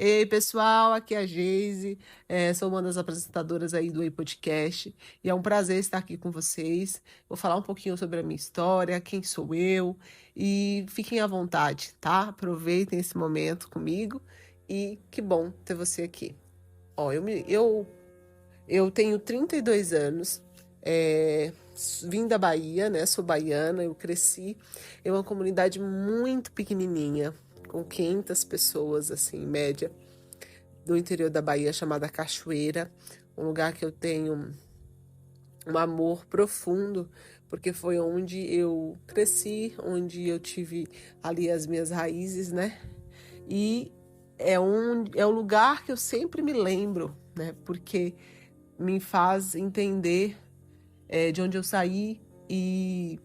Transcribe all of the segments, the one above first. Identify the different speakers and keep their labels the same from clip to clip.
Speaker 1: Ei, pessoal, aqui é a Geise, sou uma das apresentadoras aí do Ei Podcast e é um prazer estar aqui com vocês. Vou falar um pouquinho sobre a minha história, quem sou eu e fiquem à vontade, tá? Aproveitem esse momento comigo e que bom ter você aqui. Ó, eu tenho 32 anos, vim da Bahia, né? Sou baiana, eu cresci em uma comunidade muito pequenininha, com 500 pessoas, assim, em média, do interior da Bahia, chamada Cachoeira, um lugar que eu tenho um amor profundo, porque foi onde eu cresci, onde eu tive ali as minhas raízes, né? E é um lugar que eu sempre me lembro, né? Porque me faz entender de onde eu saí e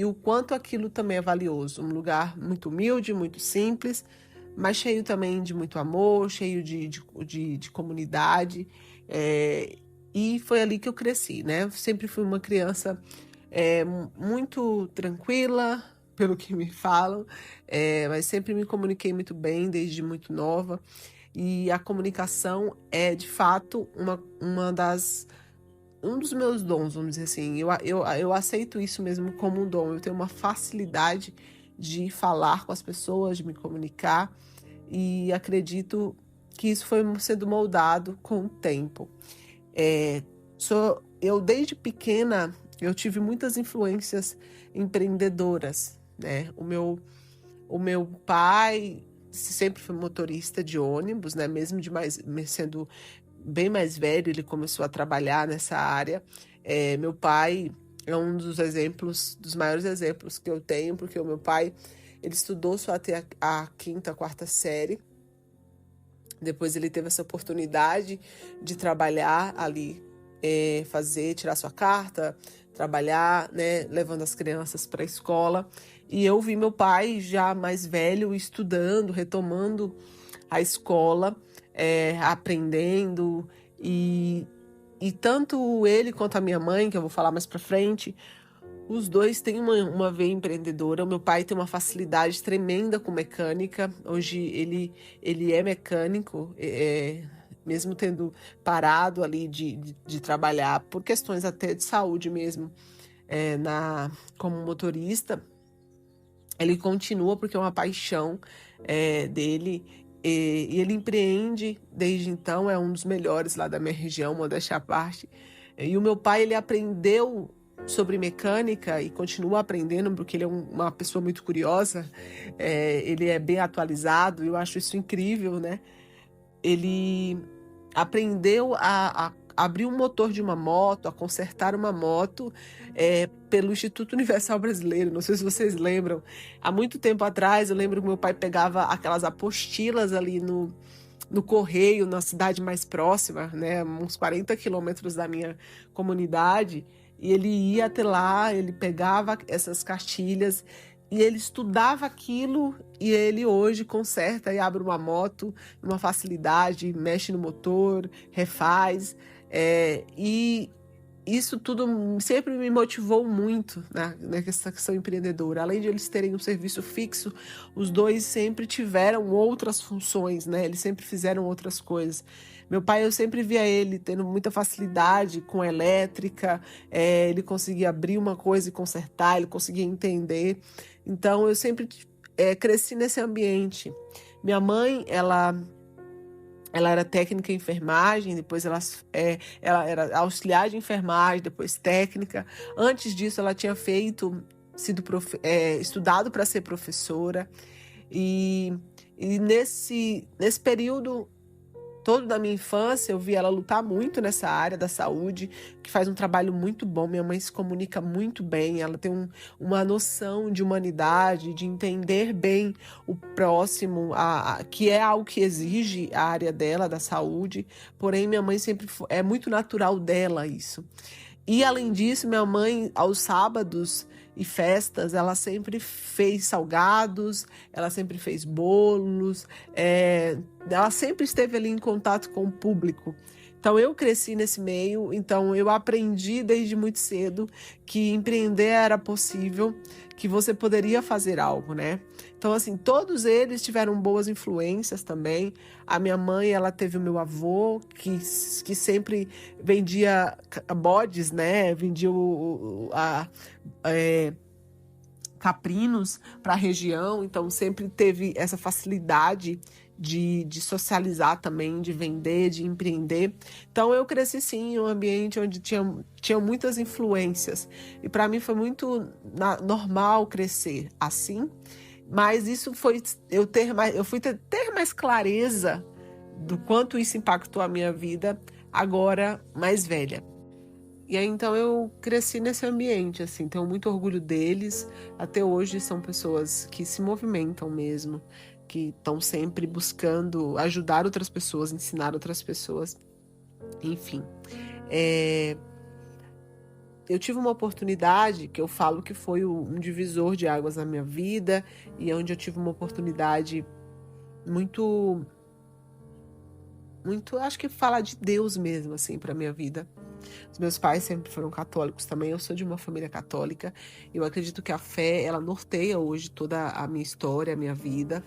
Speaker 1: o quanto aquilo também é valioso. Um lugar muito humilde, muito simples, mas cheio também de muito amor, cheio de comunidade. E foi ali que eu cresci, né? Sempre fui uma criança muito tranquila, pelo que me falam, mas sempre me comuniquei muito bem desde muito nova. E a comunicação é, de fato, um dos meus dons, vamos dizer assim. Eu aceito isso mesmo como um dom. Eu tenho uma facilidade de falar com as pessoas, de me comunicar, e acredito que isso foi sendo moldado com o tempo. Eu, desde pequena, eu tive muitas influências empreendedoras, né? O meu pai sempre foi motorista de ônibus, né? Mesmo sendo bem mais velho, ele começou a trabalhar nessa área. Meu pai é um dos exemplos, dos maiores exemplos que eu tenho, porque o meu pai, ele estudou só até a quinta, quarta série. Depois ele teve essa oportunidade de trabalhar ali, tirar sua carta, trabalhar, né, levando as crianças para a escola. E eu vi meu pai já mais velho estudando, retomando a escola, aprendendo, e tanto ele quanto a minha mãe, que eu vou falar mais para frente, os dois têm uma veia empreendedora. O meu pai tem uma facilidade tremenda com mecânica. Hoje ele é mecânico, mesmo tendo parado ali de trabalhar por questões até de saúde mesmo, como motorista. Ele continua porque é uma paixão dele. E ele empreende desde então, é um dos melhores lá da minha região, modéstia à parte. E o meu pai, ele aprendeu sobre mecânica e continua aprendendo, porque ele é uma pessoa muito curiosa, ele é bem atualizado, eu acho isso incrível, né? Ele aprendeu a abrir um motor de uma moto, a consertar uma moto, pelo Instituto Universal Brasileiro. Não sei se vocês lembram. Há muito tempo atrás, eu lembro que meu pai pegava aquelas apostilas ali no correio, na cidade mais próxima, né, uns 40 quilômetros da minha comunidade, e ele ia até lá, ele pegava essas cartilhas e ele estudava aquilo, e ele hoje conserta e abre uma moto, uma facilidade, mexe no motor, refaz, e isso tudo sempre me motivou muito nessa questão empreendedora. Além de eles terem um serviço fixo, os dois sempre tiveram outras funções, né? Eles sempre fizeram outras coisas. Meu pai, eu sempre via ele tendo muita facilidade com elétrica, ele conseguia abrir uma coisa e consertar, ele conseguia entender. Então, eu sempre cresci nesse ambiente. Minha mãe, ela era técnica em enfermagem, depois ela era auxiliar de enfermagem, depois técnica. Antes disso, ela tinha estudado para ser professora. E nesse período todo da minha infância, eu vi ela lutar muito nessa área da saúde, que faz um trabalho muito bom. Minha mãe se comunica muito bem, ela tem uma noção de humanidade, de entender bem o próximo, que é algo que exige a área dela, da saúde. Porém, minha mãe sempre é muito natural dela isso. E, além disso, minha mãe, aos sábados e festas, ela sempre fez salgados, ela sempre fez bolos, ela sempre esteve ali em contato com o público. Então, eu cresci nesse meio, então eu aprendi desde muito cedo que empreender era possível, que você poderia fazer algo, né? Então, assim, todos eles tiveram boas influências também. A minha mãe, ela teve o meu avô, que sempre vendia bodes, né? Vendia caprinos para a região, então sempre teve essa facilidade de socializar também, de vender, de empreender. Então eu cresci sim em um ambiente onde tinha muitas influências. E para mim foi muito normal crescer assim, mas isso foi eu fui ter mais clareza do quanto isso impactou a minha vida agora mais velha. E aí, então, eu cresci nesse ambiente, assim, tenho muito orgulho deles. Até hoje são pessoas que se movimentam mesmo, que estão sempre buscando ajudar outras pessoas, ensinar outras pessoas. Enfim, eu tive uma oportunidade que eu falo que foi um divisor de águas na minha vida e onde eu tive uma oportunidade muito, muito, acho que falar de Deus mesmo, assim, para minha vida. Os meus pais sempre foram católicos também, eu sou de uma família católica. Eu acredito que a fé, ela norteia hoje toda a minha história, a minha vida.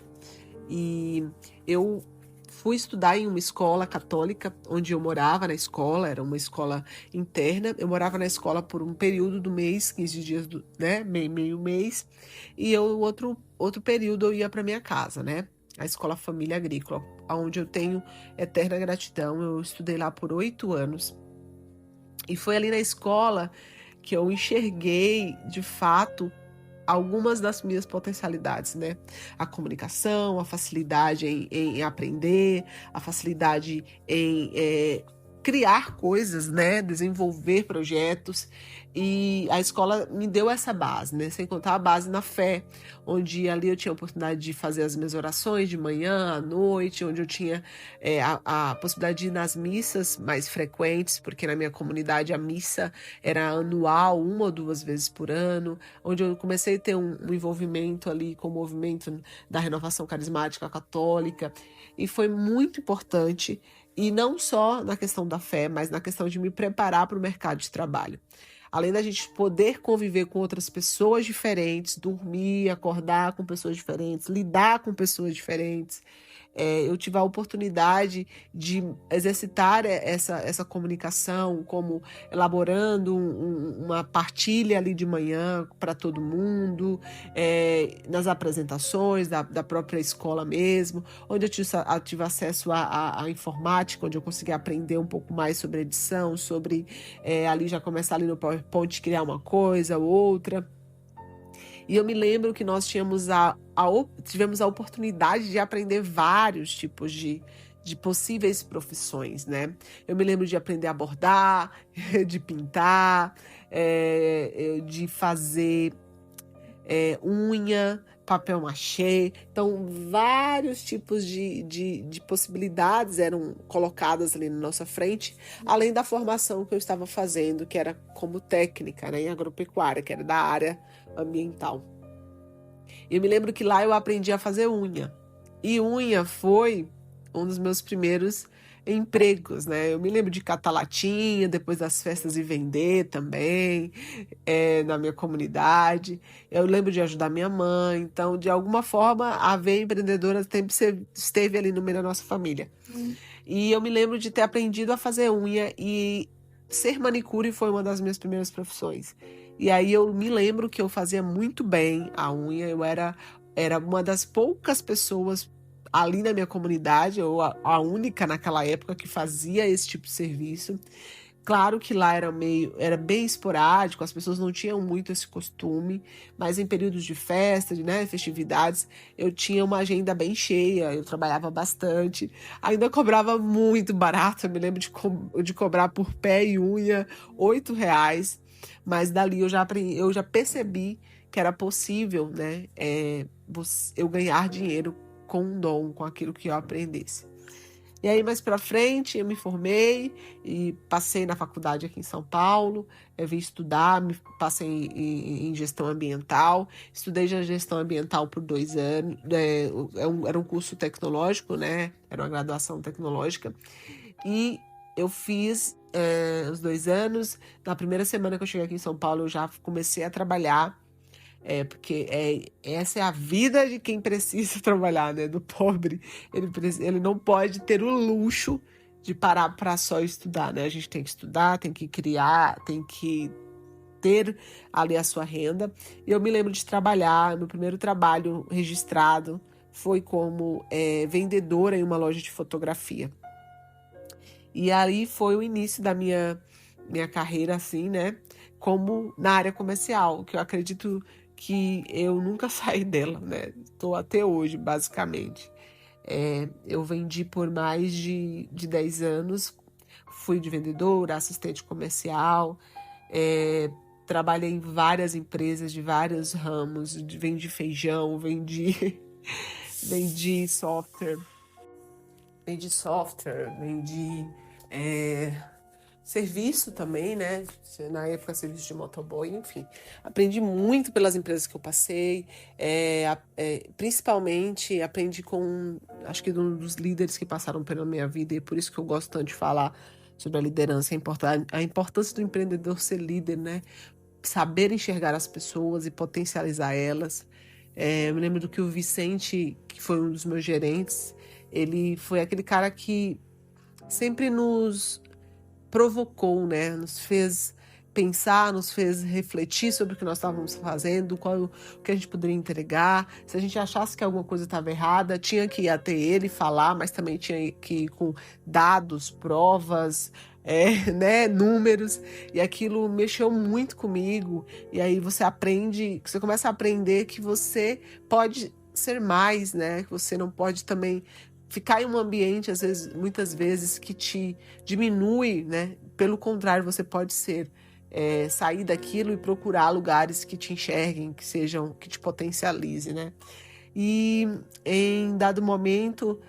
Speaker 1: E eu fui estudar em uma escola católica, onde eu morava na escola, era uma escola interna. Eu morava na escola por um período do mês, 15 dias, né, meio mês. E outro período eu ia para minha casa, né? A Escola Família Agrícola, onde eu tenho eterna gratidão. Eu estudei lá por 8 anos. E foi ali na escola que eu enxerguei, de fato, algumas das minhas potencialidades, né? A comunicação, a facilidade em aprender, a facilidade em criar coisas, né? Desenvolver projetos. E a escola me deu essa base, né? Sem contar a base na fé, onde ali eu tinha a oportunidade de fazer as minhas orações de manhã, à noite, onde eu tinha a possibilidade de ir nas missas mais frequentes, porque na minha comunidade a missa era anual, 1 ou 2 vezes por ano, onde eu comecei a ter um envolvimento ali com o movimento da renovação carismática católica, e foi muito importante, e não só na questão da fé, mas na questão de me preparar para o mercado de trabalho. Além da gente poder conviver com outras pessoas diferentes, dormir, acordar com pessoas diferentes, lidar com pessoas diferentes, eu tive a oportunidade de exercitar essa comunicação, como elaborando uma partilha ali de manhã para todo mundo, nas apresentações da própria escola mesmo, onde eu tive acesso à informática, onde eu consegui aprender um pouco mais sobre edição, sobre ali já começar ali no PowerPoint, criar uma coisa ou outra. E eu me lembro que nós tivemos a oportunidade de aprender vários tipos de possíveis profissões, né? Eu me lembro de aprender a bordar, de pintar, de fazer unha, papel machê. Então, vários tipos de possibilidades eram colocadas ali na nossa frente, além da formação que eu estava fazendo, que era como técnica, né, em agropecuária, que era da área ambiental. Eu me lembro que lá eu aprendi a fazer unha. E unha foi um dos meus primeiros empregos, né? Eu me lembro de catar latinha depois das festas e vender também, na minha comunidade. Eu lembro de ajudar minha mãe. Então, de alguma forma, a veia empreendedora sempre esteve ali no meio da nossa família. E eu me lembro de ter aprendido a fazer unha, e ser manicure foi uma das minhas primeiras profissões. E aí eu me lembro que eu fazia muito bem a unha. Eu era uma das poucas pessoas ali na minha comunidade, ou a única naquela época que fazia esse tipo de serviço. Claro que lá era bem esporádico, as pessoas não tinham muito esse costume, mas em períodos de festa, né, festividades, eu tinha uma agenda bem cheia, eu trabalhava bastante, ainda cobrava muito barato. Eu me lembro de cobrar por pé e unha R$ 8, mas dali eu já percebi que era possível, né, eu ganhar dinheiro com um dom, com aquilo que eu aprendesse. E aí, mais pra frente, eu me formei e passei na faculdade aqui em São Paulo. Eu vim estudar, passei em gestão ambiental. Estudei já gestão ambiental por 2 anos. Era um curso tecnológico, né? Era uma graduação tecnológica. E eu fiz os 2 anos. Na primeira semana que eu cheguei aqui em São Paulo, eu já comecei a trabalhar, porque essa é a vida de quem precisa trabalhar, né? Do pobre. Ele não pode ter o luxo de parar para só estudar, né? A gente tem que estudar, tem que criar, tem que ter ali a sua renda. E eu me lembro de trabalhar, meu primeiro trabalho registrado foi como vendedora em uma loja de fotografia. E aí foi o início da minha carreira, assim, né? Como na área comercial, que eu acredito que eu nunca saí dela, né? Estou até hoje, basicamente. Eu vendi por mais de 10 anos, fui de vendedora, assistente comercial, trabalhei em várias empresas de vários ramos, vendi feijão, vendi software, vendi serviço também, né? Na época, serviço de motoboy, enfim. Aprendi muito pelas empresas que eu passei, principalmente aprendi com, acho que um dos líderes que passaram pela minha vida, e por isso que eu gosto tanto de falar sobre a liderança, a importância do empreendedor ser líder, né? Saber enxergar as pessoas e potencializar elas. Eu me lembro do que o Vicente, que foi um dos meus gerentes, ele foi aquele cara que sempre nos provocou, né? Nos fez pensar, nos fez refletir sobre o que nós estávamos fazendo, o que a gente poderia entregar. Se a gente achasse que alguma coisa estava errada, tinha que ir até ele falar, mas também tinha que ir com dados, provas, né, números, e aquilo mexeu muito comigo. E aí você começa a aprender que você pode ser mais, né? Que você não pode também ficar em um ambiente, muitas vezes, que te diminui, né? Pelo contrário, você pode sair daquilo e procurar lugares que te enxerguem, que te potencialize, né? E em dado momento,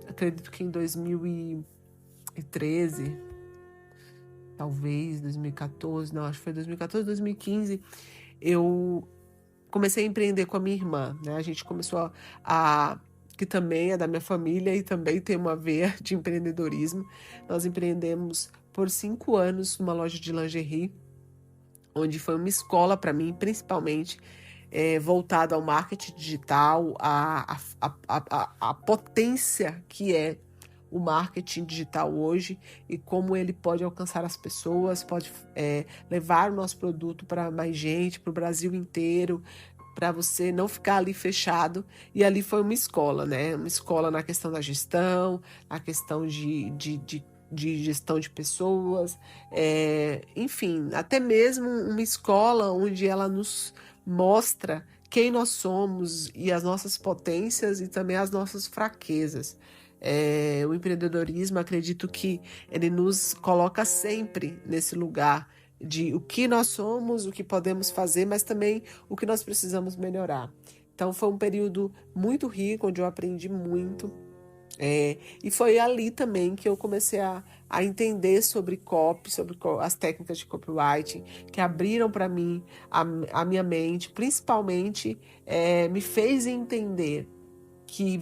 Speaker 1: acredito que em 2013, talvez 2014, não, acho que foi 2014, 2015, eu comecei a empreender com a minha irmã, né? A gente começou que também é da minha família e também tem uma veia de empreendedorismo. Nós empreendemos por 5 anos uma loja de lingerie, onde foi uma escola para mim, principalmente voltado ao marketing digital, a potência que é o marketing digital hoje e como ele pode alcançar as pessoas, pode levar o nosso produto para mais gente, para o Brasil inteiro, para você não ficar ali fechado. E ali foi uma escola, né? Uma escola na questão da gestão, na questão de gestão de pessoas, enfim, até mesmo uma escola onde ela nos mostra quem nós somos e as nossas potências e também as nossas fraquezas. O empreendedorismo, acredito que ele nos coloca sempre nesse lugar de o que nós somos, o que podemos fazer, mas também o que nós precisamos melhorar. Então foi um período muito rico, onde eu aprendi muito. E foi ali também que eu comecei a entender sobre copy, sobre as técnicas de copywriting, que abriram para mim a minha mente, principalmente me fez entender que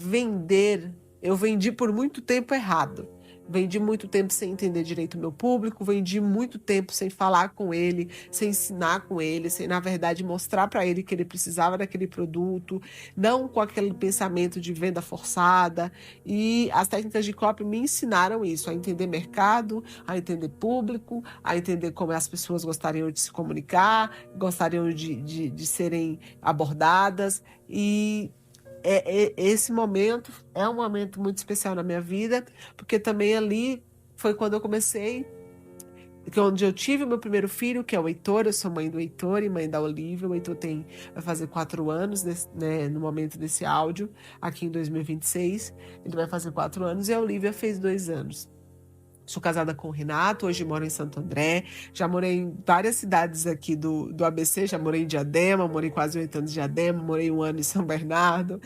Speaker 1: eu vendi por muito tempo errado. Vendi muito tempo sem entender direito o meu público, vendi muito tempo sem falar com ele, sem ensinar com ele, sem, na verdade, mostrar para ele que ele precisava daquele produto, não com aquele pensamento de venda forçada. E as técnicas de copy me ensinaram isso, a entender mercado, a entender público, a entender como as pessoas gostariam de se comunicar, gostariam de serem abordadas. E esse momento é um momento muito especial na minha vida, porque também ali foi quando eu comecei, onde eu tive o meu primeiro filho, que é o Heitor. Eu sou mãe do Heitor e mãe da Olivia. O Heitor vai fazer 4 anos, né, no momento desse áudio, aqui em 2026. Ele vai fazer 4 anos e a Olivia fez 2 anos. Sou casada com o Renato, hoje moro em Santo André, já morei em várias cidades aqui do ABC, já morei em Diadema, morei quase 8 anos em Diadema, morei 1 ano em São Bernardo,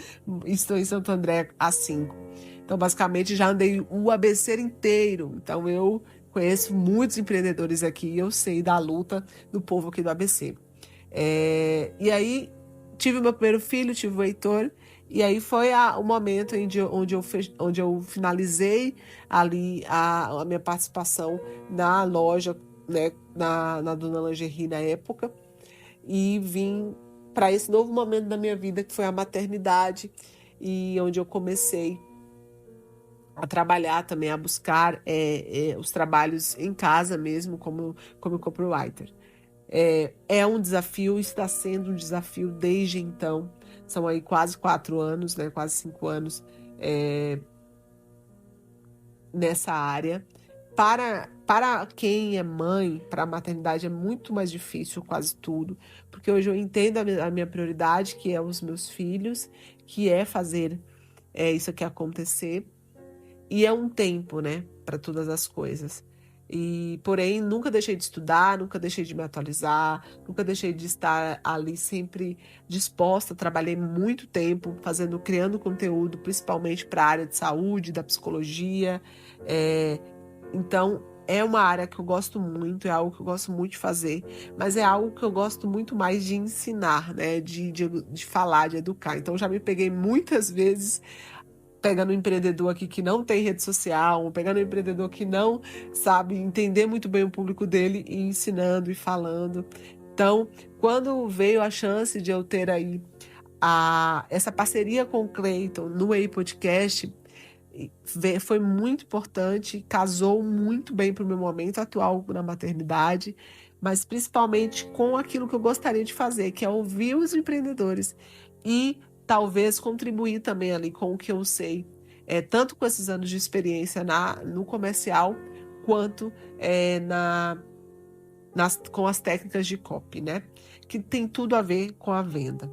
Speaker 1: estou em Santo André há 5. Então, basicamente, já andei o ABC inteiro, então eu conheço muitos empreendedores aqui e eu sei da luta do povo aqui do ABC. E aí, tive o meu primeiro filho, tive o Heitor, E aí foi o momento onde eu finalizei ali a minha participação na loja, né, na Dona Lingerie na época, e vim para esse novo momento da minha vida, que foi a maternidade, e onde eu comecei a trabalhar também, a buscar os trabalhos em casa mesmo, como copywriter. É um desafio, está sendo um desafio desde então. São aí quase 4 anos, né? Quase 5 anos nessa área. Para quem é mãe, para a maternidade é muito mais difícil quase tudo, porque hoje eu entendo a minha prioridade, que é os meus filhos, que é fazer isso aqui acontecer. E é um tempo, né, para todas as coisas. E, porém, nunca deixei de estudar, nunca deixei de me atualizar, nunca deixei de estar ali sempre disposta. Trabalhei muito tempo criando conteúdo, principalmente para a área de saúde, da psicologia. Então, é uma área que eu gosto muito, é algo que eu gosto muito de fazer, mas é algo que eu gosto muito mais de ensinar, né, de falar, de educar. Então, já me peguei muitas vezes pegando um empreendedor aqui que não tem rede social, pegando um empreendedor que não sabe entender muito bem o público dele e ensinando e falando. Então, quando veio a chance de eu ter aí essa parceria com o Clayton no Way Podcast, foi muito importante, casou muito bem para o meu momento atual na maternidade, mas principalmente com aquilo que eu gostaria de fazer, que é ouvir os empreendedores e talvez contribuir também ali com o que eu sei, tanto com esses anos de experiência no comercial, quanto com as técnicas de copy, né? Que tem tudo a ver com a venda.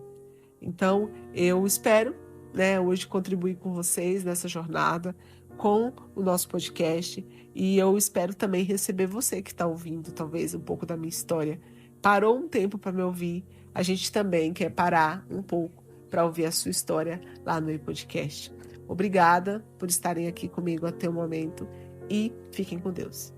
Speaker 1: Então, eu espero, né, hoje contribuir com vocês nessa jornada, com o nosso podcast, e eu espero também receber você que está ouvindo, talvez, um pouco da minha história. Parou um tempo para me ouvir, a gente também quer parar um pouco para ouvir a sua história lá no podcast. Obrigada por estarem aqui comigo até o momento e fiquem com Deus.